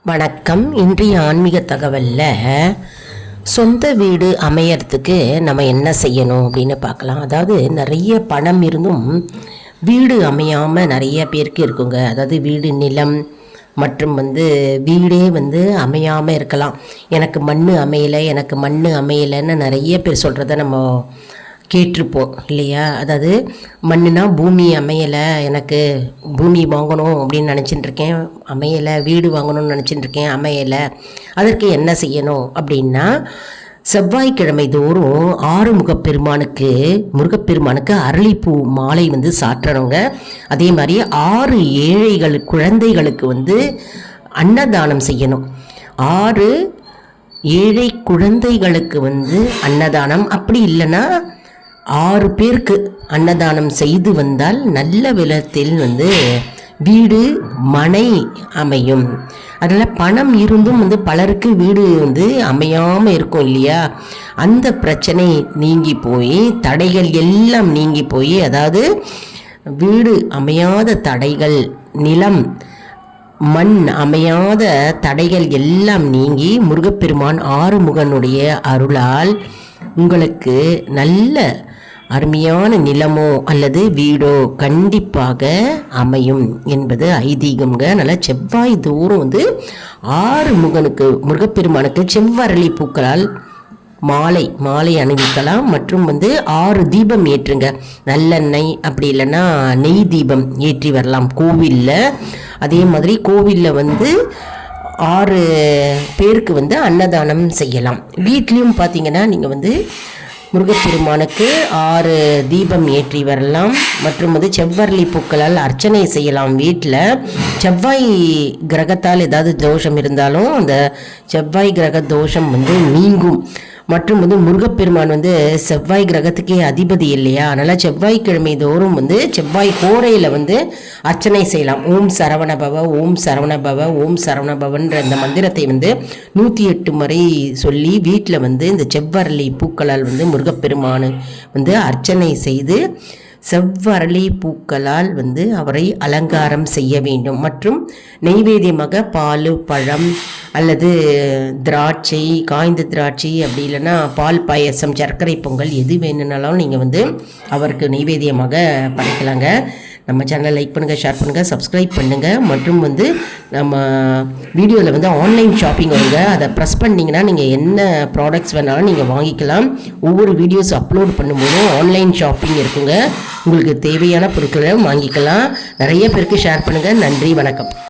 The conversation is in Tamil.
வணக்கம். இன்றைய ஆன்மீக தகவலில் சொந்த வீடு அமையறதுக்கு நம்ம என்ன செய்யணும் அப்படின்னு பார்க்கலாம். அதாவது நிறைய பணம் இருந்தும் வீடு அமையாமல் நிறைய பேருக்கு இருக்குங்க. அதாவது வீடு, நிலம் மற்றும் வீடே அமையாமல் இருக்கலாம். எனக்கு மண் அமையலைன்னு நிறைய பேர் சொல்கிறத நம்ம கேட்டிருப்போம் இல்லையா? அதாவது மண்ணுனா பூமி அமையலை, எனக்கு பூமி வாங்கணும் அப்படின்னு நினச்சிட்டு இருக்கேன், அமையலை. வீடு வாங்கணும்னு நினச்சிட்டு இருக்கேன், அமையலை. அதற்கு என்ன செய்யணும் அப்படின்னா, செவ்வாய்க்கிழமை தோறும் முருகப்பெருமானுக்கு அரளிப்பூ மாலை சாற்றணுங்க. அதே மாதிரி 6 ஏழைகள் குழந்தைகளுக்கு அன்னதானம் செய்யணும். 6 ஏழை குழந்தைகளுக்கு அன்னதானம், அப்படி இல்லைன்னா 6 பேருக்கு அன்னதானம் செய்து வந்தால் நல்ல விதத்தில் வீடு மனை அமையும். அதில் பணம் இருந்தும் பலருக்கு வீடு அமையாமல் இருக்கும் இல்லையா? அந்த பிரச்சனை நீங்கி போய், தடைகள் எல்லாம் நீங்கி போய், அதாவது வீடு அமையாத தடைகள், நிலம் மண் அமையாத தடைகள் எல்லாம் நீங்கி முருகப்பெருமான் ஆறுமுகனுடைய அருளால் உங்களுக்கு நல்ல அருமையான நிலமோ அல்லது வீடோ கண்டிப்பாக அமையும் என்பது ஐதீகம்ங்க. அதனால் செவ்வாய் தோறும் முருகப்பெருமானுக்கு செவ்வரளி பூக்களால் மாலை அணிவிக்கலாம். மற்றும் 6 தீபம் ஏற்றுங்க. நல்லெண்ணெய் அப்படி இல்லைன்னா நெய் தீபம் ஏற்றி வரலாம் கோவிலில். அதே மாதிரி கோவிலில் 6 பேருக்கு அன்னதானம் செய்யலாம். வீட்லேயும் பார்த்தீங்கன்னா நீங்கள் முருகப்பெருமானுக்கு 6 தீபம் ஏற்றி வரலாம். மற்றும் செவ்வரளி பூக்களால் அர்ச்சனை செய்யலாம். வீட்டில் செவ்வாய் கிரகத்தால் ஏதாவது தோஷம் இருந்தாலும் அந்த செவ்வாய் கிரக தோஷம் நீங்கும். மற்றும் முருகப்பெருமான் செவ்வாய் கிரகத்துக்கே அதிபதி இல்லையா? அதனால் செவ்வாய்க்கிழமை தோறும் செவ்வாய் கோரையில் அர்ச்சனை செய்யலாம். ஓம் சரவணபவ, ஓம் சரவணபவ, ஓம் சரவணபவன்ற இந்த மந்திரத்தை 108 முறை சொல்லி வீட்டில் இந்த செவ்வரளி பூக்களால் முருகப்பெருமானு அர்ச்சனை செய்து செவ்வரளி பூக்களால் அவரை அலங்காரம் செய்ய வேண்டும். மற்றும் நெய்வேத்தியமாக பால், பழம் அல்லது திராட்சை, காய்ந்த திராட்சை, அப்படி இல்லைன்னா பால் பாயசம், சர்க்கரை பொங்கல் எது வேணும்னாலும் நீங்கள் அவருக்கு நெய்வேத்தியமாக படைக்கலாங்க. நம்ம சேனலை லைக் பண்ணுங்கள், ஷேர் பண்ணுங்கள், சப்ஸ்கிரைப் பண்ணுங்கள். மற்றும் நம்ம வீடியோவில் ஆன்லைன் ஷாப்பிங் வருங்க. அதை ப்ரெஸ் பண்ணிங்கன்னா நீங்கள் என்ன ப்ராடக்ட்ஸ் வேணாலும் நீங்கள் வாங்கிக்கலாம். ஒவ்வொரு வீடியோஸ் அப்லோட் பண்ணும்போதும் ஆன்லைன் ஷாப்பிங் இருக்குங்க. உங்களுக்கு தேவையான பொருட்களை வாங்கிக்கலாம். நிறைய பேருக்கு ஷேர் பண்ணுங்கள். நன்றி, வணக்கம்.